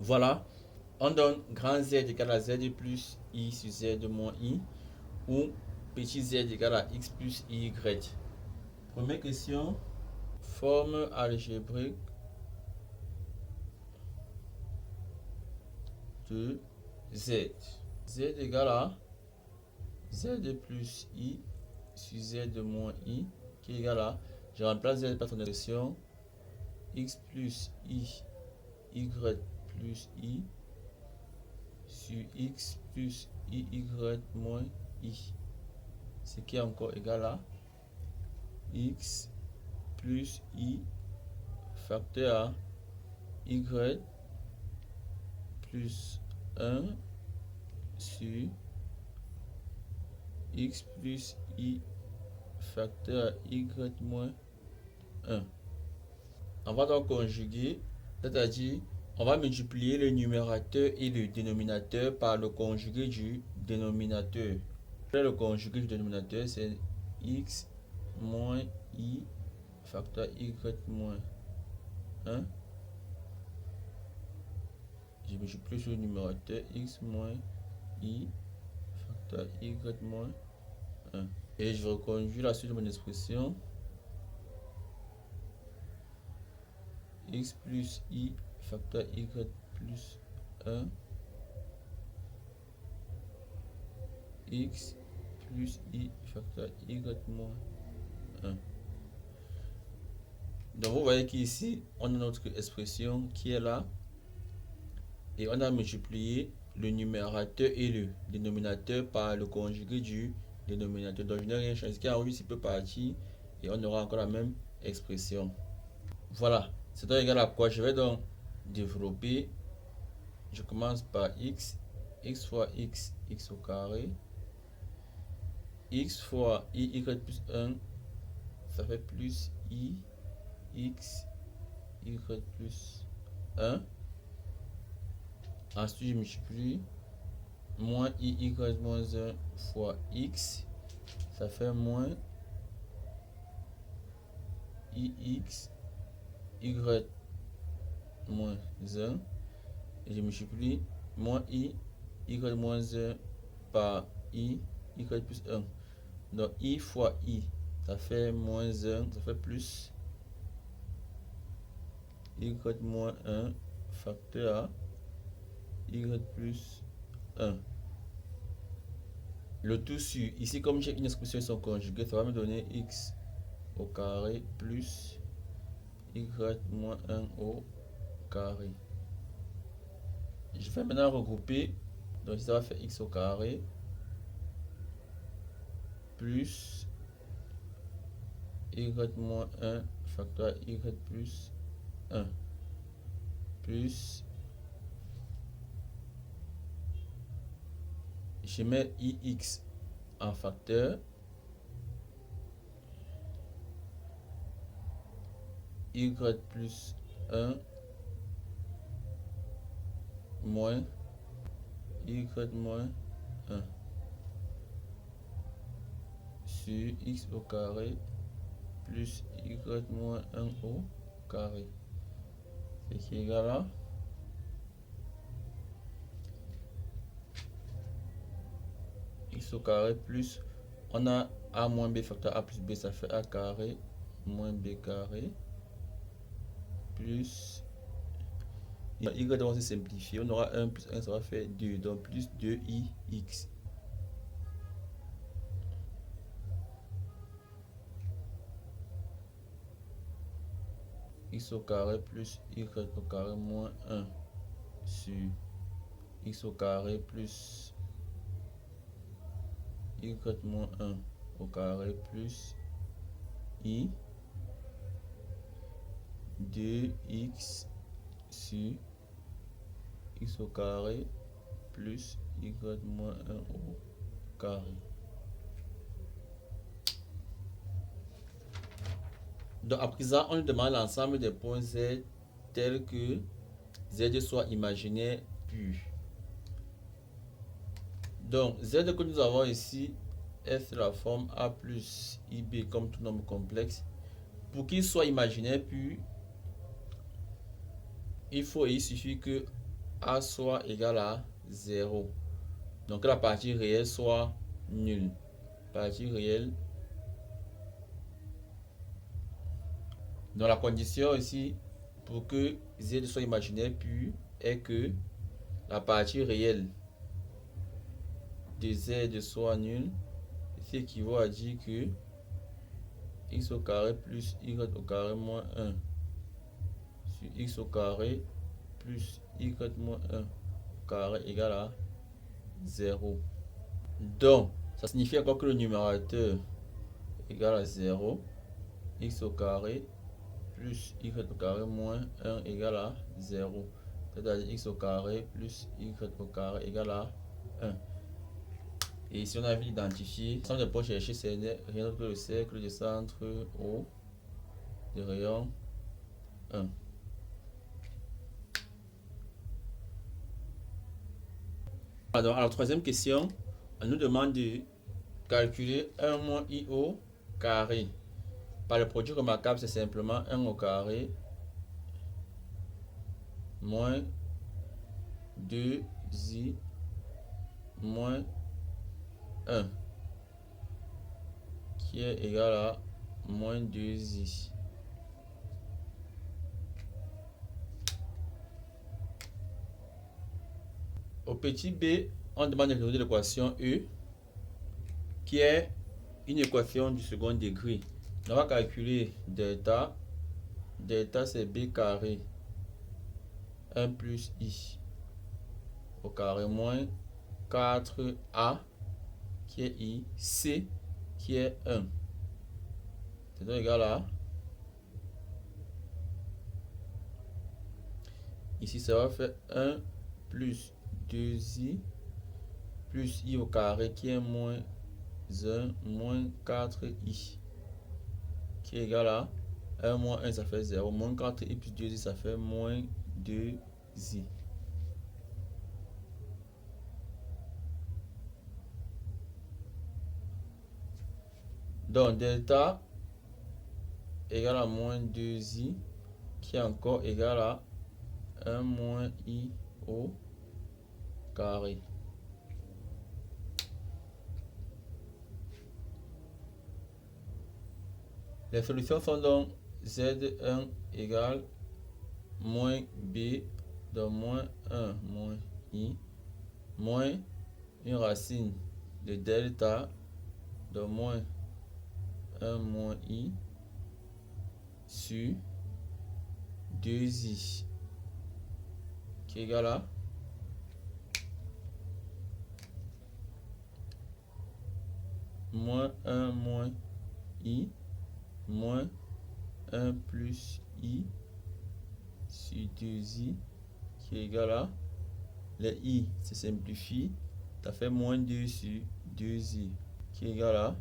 Voilà, on donne grand Z égale à Z plus I sur Z moins I ou petit z égale à x plus y. Première question, forme algébrique de z. Z égale à z plus i sur z moins i qui est égal à, je remplace z par son expression, x plus i, y plus i sur x plus y moins i, ce qui est encore égal à x plus i facteur à y plus 1 sur x plus i facteur à y moins 1. On va donc conjuguer, c'est-à-dire on va multiplier le numérateur et le dénominateur par le conjugué du dénominateur. Le conjugué du dénominateur, c'est x moins i facteur y moins 1. Je multiplie sur le numérateur x moins i facteur y moins 1. Et je reconduis la suite de mon expression. X plus i facteur y plus 1. X plus i facteur y moins 1. Donc vous voyez qu'ici, on a notre expression qui est là. Et on a multiplié le numérateur et le dénominateur par le conjugué du dénominateur. Donc je n'ai rien changé. Ce qui a envie, peut partir et on aura encore la même expression. Voilà. C'est donc égal à quoi? Je vais donc développer. Je commence par x. X fois x, x au carré. X fois y plus 1, ça fait plus i, x, y plus 1. Ensuite, je multiplie moins i, y moins 1 fois x, ça fait moins ix, y moins 1. Et je multiplie moins i, y moins 1 par i, y plus 1. Donc i fois i, ça fait moins 1, ça fait plus y moins 1 facteur à y plus 1. Le tout sur, ici comme j'ai une expression sont conjuguées, ça va me donner x au carré plus y moins 1 au carré. Je vais maintenant regrouper, donc ça va faire x au carré plus y moins 1 facteur y plus 1 plus, je mets ix en facteur, y plus 1 moins y moins 1 sur x au carré plus y moins 1 au carré. C'est qui est égal à x au carré plus, on a a moins b facteur a plus b, ça fait a carré moins b carré plus y va se simplifier, on aura 1 plus 1, ça va faire 2, donc plus 2ix. X au carré plus y au carré moins 1 sur x au carré plus y moins 1 au carré plus i 2x sur x au carré plus y moins 1 au carré. Donc à présent, on demande l'ensemble des points z tels que z soit imaginaire pur. Donc z que nous avons ici est la forme a plus ib comme tout nombre complexe. Pour qu'il soit imaginaire pur, il suffit que A soit égal à 0. Donc la partie réelle soit nulle. Partie réelle. Donc la condition ici pour que Z soit imaginaire pur est que la partie réelle de Z soit nulle. Ce qui équivaut à dire que x au carré plus y au carré moins 1 sur x au carré plus y moins 1 au carré égale à 0. Donc, ça signifie encore que le numérateur égale à 0, x au carré plus y au carré moins 1 égale à 0. C'est-à-dire x au carré plus y au carré égale à 1. Et ici, on a vu identifier. Le centre pour chercher, c'est rien d'autre que le cercle de centre O de rayon 1. Alors, à la troisième question, on nous demande de calculer 1 moins i au carré. Par le produit remarquable, c'est simplement 1 au carré moins 2i moins 1 qui est égal à moins 2i. Au petit b, on demande de résoudre l'équation E qui est une équation du second degré. On va calculer delta. Delta c'est b carré 1 plus i au carré moins 4a qui est i, c qui est 1. C'est donc égal à, ici ça va faire 1 plus 2i plus i au carré qui est moins 1 moins 4i qui est égal à 1 moins 1 ça fait 0, moins 4i plus 2i ça fait moins 2i. Donc delta égale à moins 2i qui est encore égal à 1 moins i au carré. Les solutions sont donc Z1 égale moins B de moins 1 moins I moins une racine de delta de moins 1 moins I sur 2I qui est égal à moins 1 moins I moins 1 plus I sur 2I qui est égal à, les I se simplifient, ça fait moins 2 sur 2I qui est égal à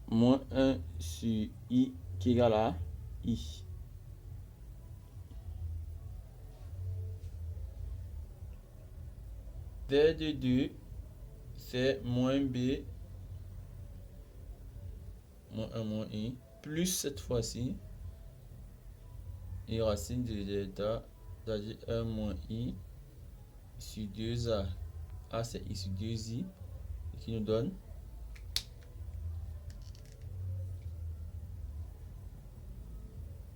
moins 1 sur I qui est égal à I. Z de 2 c'est moins B moins 1 moins I plus cette fois-ci une racine de delta, c'est-à-dire 1 moins I sur 2A. A c'est I sur 2I qui nous donne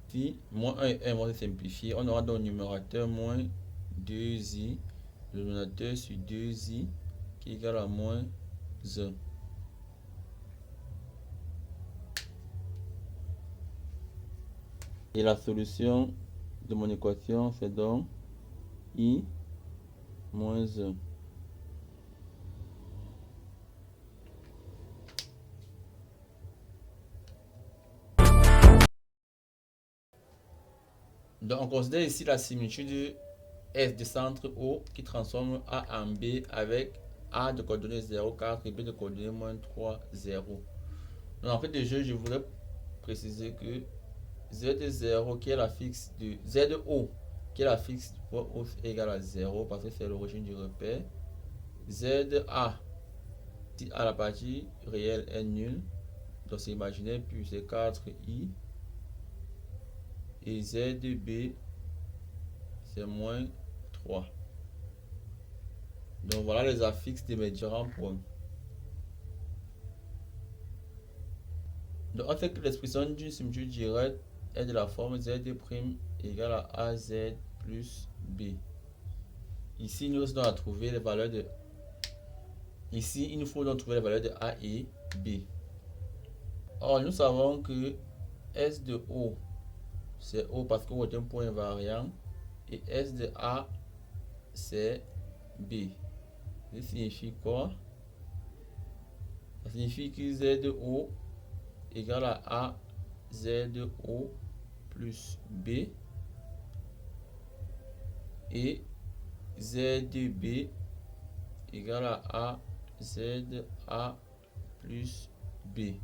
ici moins 1 et 1 vont se simplifier. On aura donc le numérateur moins 2I, le dénominateur sur 2I qui est égal à moins 1. Et la solution de mon équation, c'est donc I moins 1. Donc, on considère ici la similitude S de centre O qui transforme A en B avec A de coordonnées 0, 4 et B de coordonnées moins 3, 0. Donc, en fait, de jeu, je voudrais préciser que Z0 qui est la fixe de ZO qui est la fixe du point O est égale à 0 parce que c'est l'origine du repère. ZA si A la partie réelle est nulle, donc c'est imaginaire plus c'est 4i, et zb c'est moins 3. Donc voilà les affixes de mes différents points. Donc on sait que l'expression d'une similitude directe est de la forme z' égale à az plus b. Ici, nous allons trouver les valeurs de... Ici, il nous faut donc trouver les valeurs de a et b. Or, nous savons que S de O, c'est O parce que O est un point invariant. Et S de A, c'est B. Ça signifie quoi? Ça signifie que Z de O égale à A, Z de O plus B. Et Z de B égale à A, Z A plus B.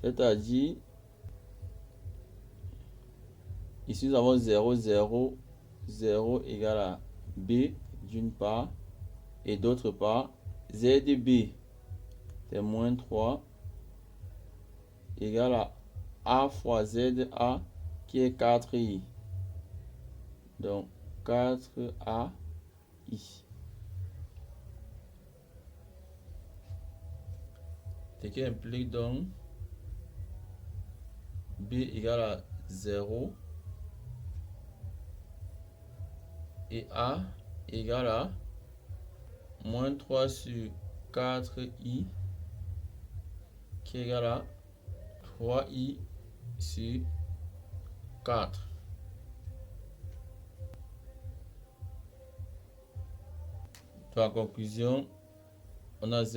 C'est-à-dire, ici nous avons 0, 0, 0 égale à B d'une part, et d'autre part, Z de B, c'est moins 3, égale à A fois Z A, qui est 4i. Donc, 4ai. Ce qui implique donc B égale à 0 et A égale à moins 3 sur 4i qui est égal à 3i sur 4. Donc en conclusion, on a z'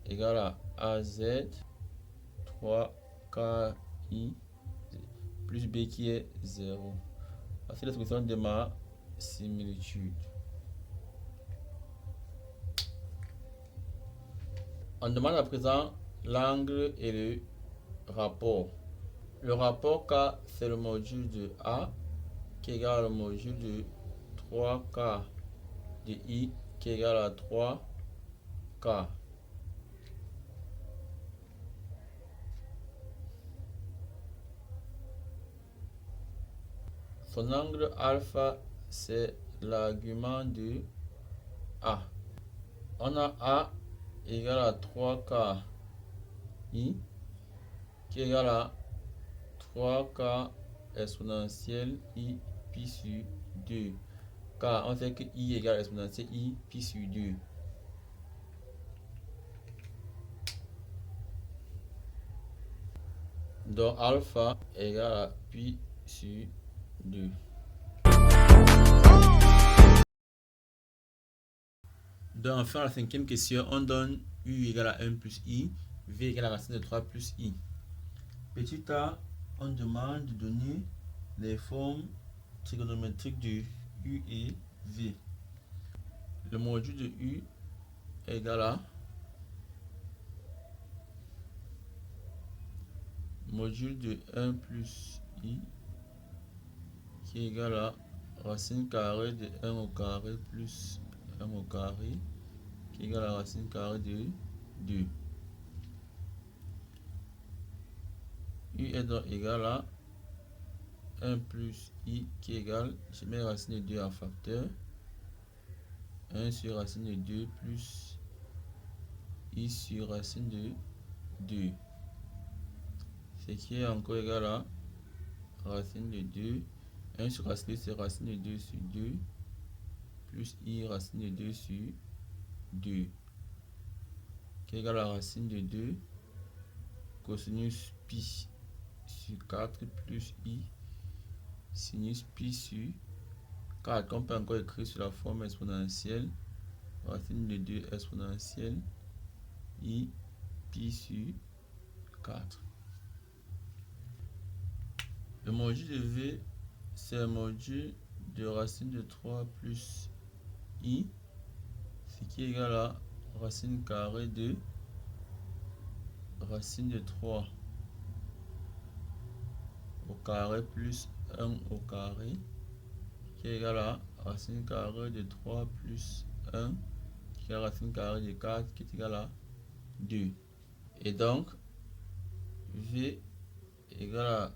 égale à az 3ki plus b qui est 0. C'est l'expression de ma similitude. On demande à présent l'angle et le rapport. Le rapport K, c'est le module de A qui est égal au module de 3K de I qui est égal à 3K. Son angle alpha, c'est l'argument de A. On a A égale à 3K I qui est égal à 3K exponentielle I pi sur 2. Car on sait que I égale exponentielle I pi sur 2. Donc alpha égale à pi sur 2. Donc enfin, la cinquième question, on donne U égale à 1 plus I, V égale à racine de 3 plus I. Petit a, on demande de donner les formes trigonométriques de U et V. Le module de U est égal à module de 1 plus I qui est égal à racine carrée de 1 au carré plus 1 au carré qui est égal à racine carrée de 2. U est donc égal à 1 plus I qui est égal, je mets racine de 2 en facteur, 1 sur racine de 2 plus I sur racine de 2. Ce qui est encore égal à racine de 2. 1 sur racine de 2, c'est racine de 2 sur 2 plus I racine de 2 sur 2 qui est égal à racine de 2 cosinus pi sur 4 plus I sinus pi sur 4 qu'on peut encore écrire sur la forme exponentielle racine de 2 exponentielle I pi sur 4. Le module de V, c'est un module de racine de 3 plus I, ce qui est égal à racine carrée de racine de 3 au carré plus 1 au carré, qui est égal à racine carrée de 3 plus 1, qui qui est la racine carrée de 4 qui est égale à 2. Et donc, V égale à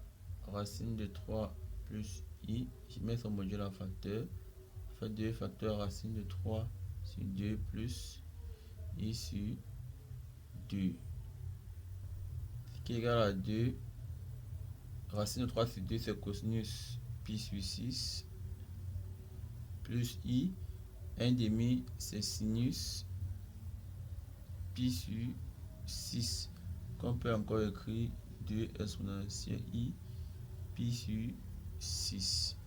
racine de 3 plus I. Je mets son module en facteur. Fait 2 facteur racine de 3 sur 2 plus I sur 2. Ce qui est égal à 2. Racine de 3 sur 2, c'est cosinus pi sur 6. Plus I. 1 demi, c'est sinus pi sur 6. Qu'on peut encore écrire 2 exponentielle I pi sur 6.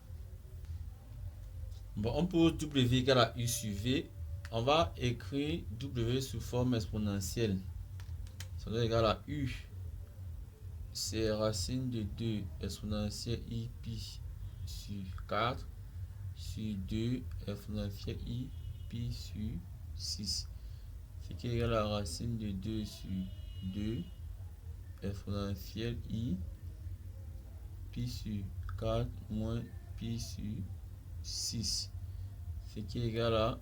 Bon, on pose W égale à U sur V. On va écrire W sous forme exponentielle. Ça doit être égal à U. C'est racine de 2 exponentielle I pi sur 4 sur 2 exponentielle I pi sur 6. Ce qui est égal à la racine de 2 sur 2 exponentielle I pi sur 4 moins pi sur 6. Ce qui est égal à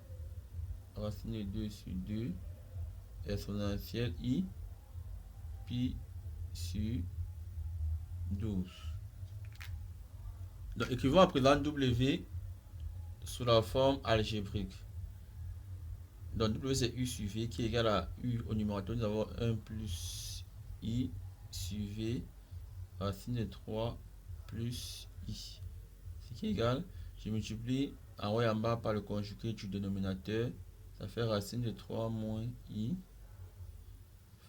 racine de 2 sur 2 exponentielle I pi sur 12. Donc écrivons à présent W sous la forme algébrique. Donc W c'est U sur V qui est égal à U au numérateur. Nous avons 1 plus I sur V racine de 3 plus I. Ce qui est égal, je multiplie en haut et en bas par le conjugué du dénominateur. Ça fait racine de 3 moins I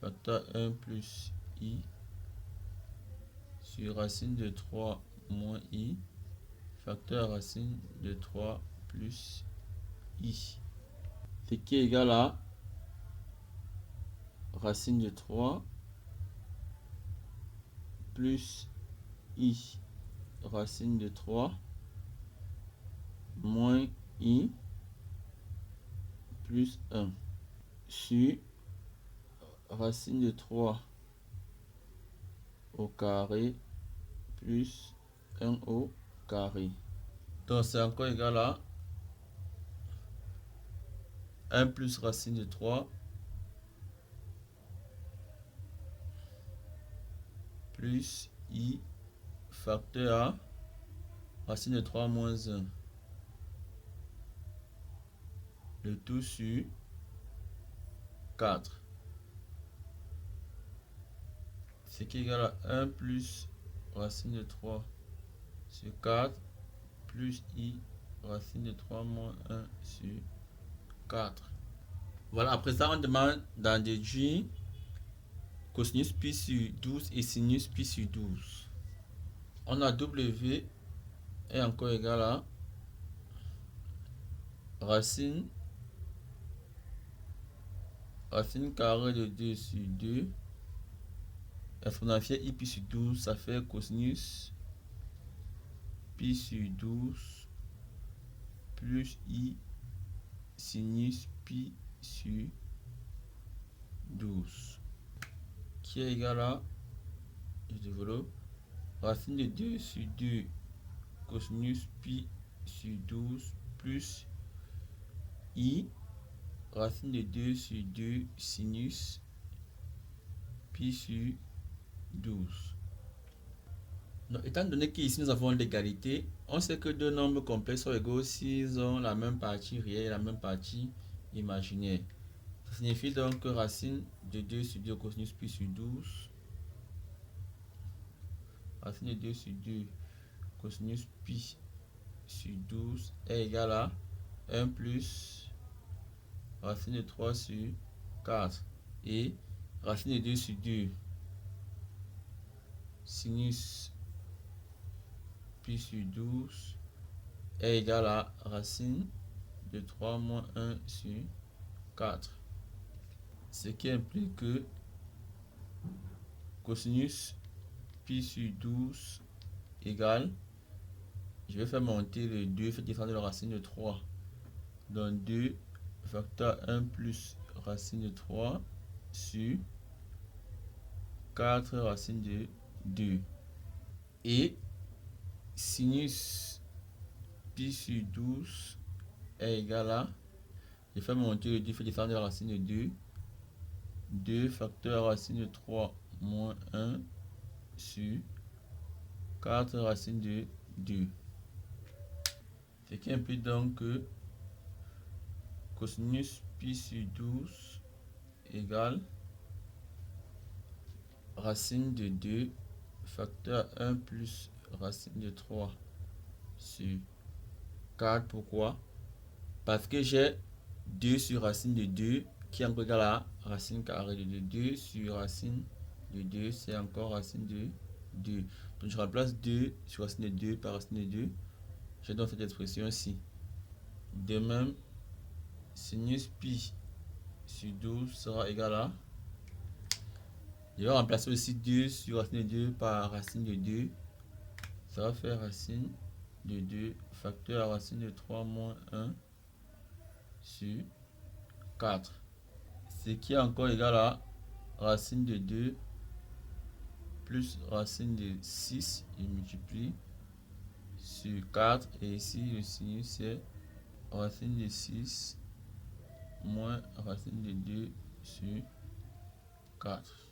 facteur 1 plus I sur racine de 3 moins I facteur racine de 3 plus I. Ce qui est égal à racine de 3 plus I racine de 3 moins I plus 1 sur racine de 3 au carré plus 1 au carré. Donc c'est encore égal à 1 plus racine de 3 plus I facteur à racine de 3 moins 1. Le tout sur 4. Ce qui est égal à 1 plus racine de 3 sur 4 plus I racine de 3 moins 1 sur 4. Voilà, après ça, on demande d'en déduire cosinus pi sur 12 et sinus pi sur 12. On a W est encore égal à racine carrée de 2 sur 2 exponentielle I pi sur 12, ça fait cosinus pi sur 12 plus I sinus pi sur 12 qui est égal à, je développe, racine de 2 sur 2 cosinus pi sur 12 plus I racine de 2 sur 2 sinus pi sur 12. Donc, étant donné qu'ici nous avons l'égalité, on sait que deux nombres complexes sont égaux s'ils ont la même partie réelle et la même partie imaginaire. Ça signifie donc que racine de 2 sur 2 cosinus pi sur 12, racine de 2 sur 2 cosinus pi sur 12 est égal à 1 plus racine de 3 sur 4 et racine de 2 sur 2 sinus pi sur 12 est égal à racine de 3 moins 1 sur 4. Ce qui implique que cosinus pi sur 12 égale, je vais faire monter le 2, faire descendre la racine de 3. Donc 2 facteur 1 plus racine de 3 sur 4 racine de 2. Et sinus pi sur 12 est égal à, Je fais monter le 2, fait descendre la racine de 2. 2 facteur racine de 3 moins 1 sur 4 racine de 2. Ce qui implique donc que cosinus pi sur 12 égale racine de 2 facteur 1 plus racine de 3 sur 4. Pourquoi? Parce que j'ai 2 sur racine de 2 qui est encore égal à racine carrée de 2. 2 sur racine de 2, c'est encore racine de 2. Donc je remplace 2 sur racine de 2 par racine de 2. J'ai donc cette expression-ci. De même, sinus pi sur 12 sera égal à... Je vais remplacer aussi 2 sur racine de 2 par racine de 2. Ça va faire racine de 2 facteur racine de 3 moins 1 sur 4. Ce qui est encore égal à racine de 2 plus racine de 6. Je multiplie sur 4. Et ici, le sinus, c'est racine de 6 moins racine de 2 sur 4.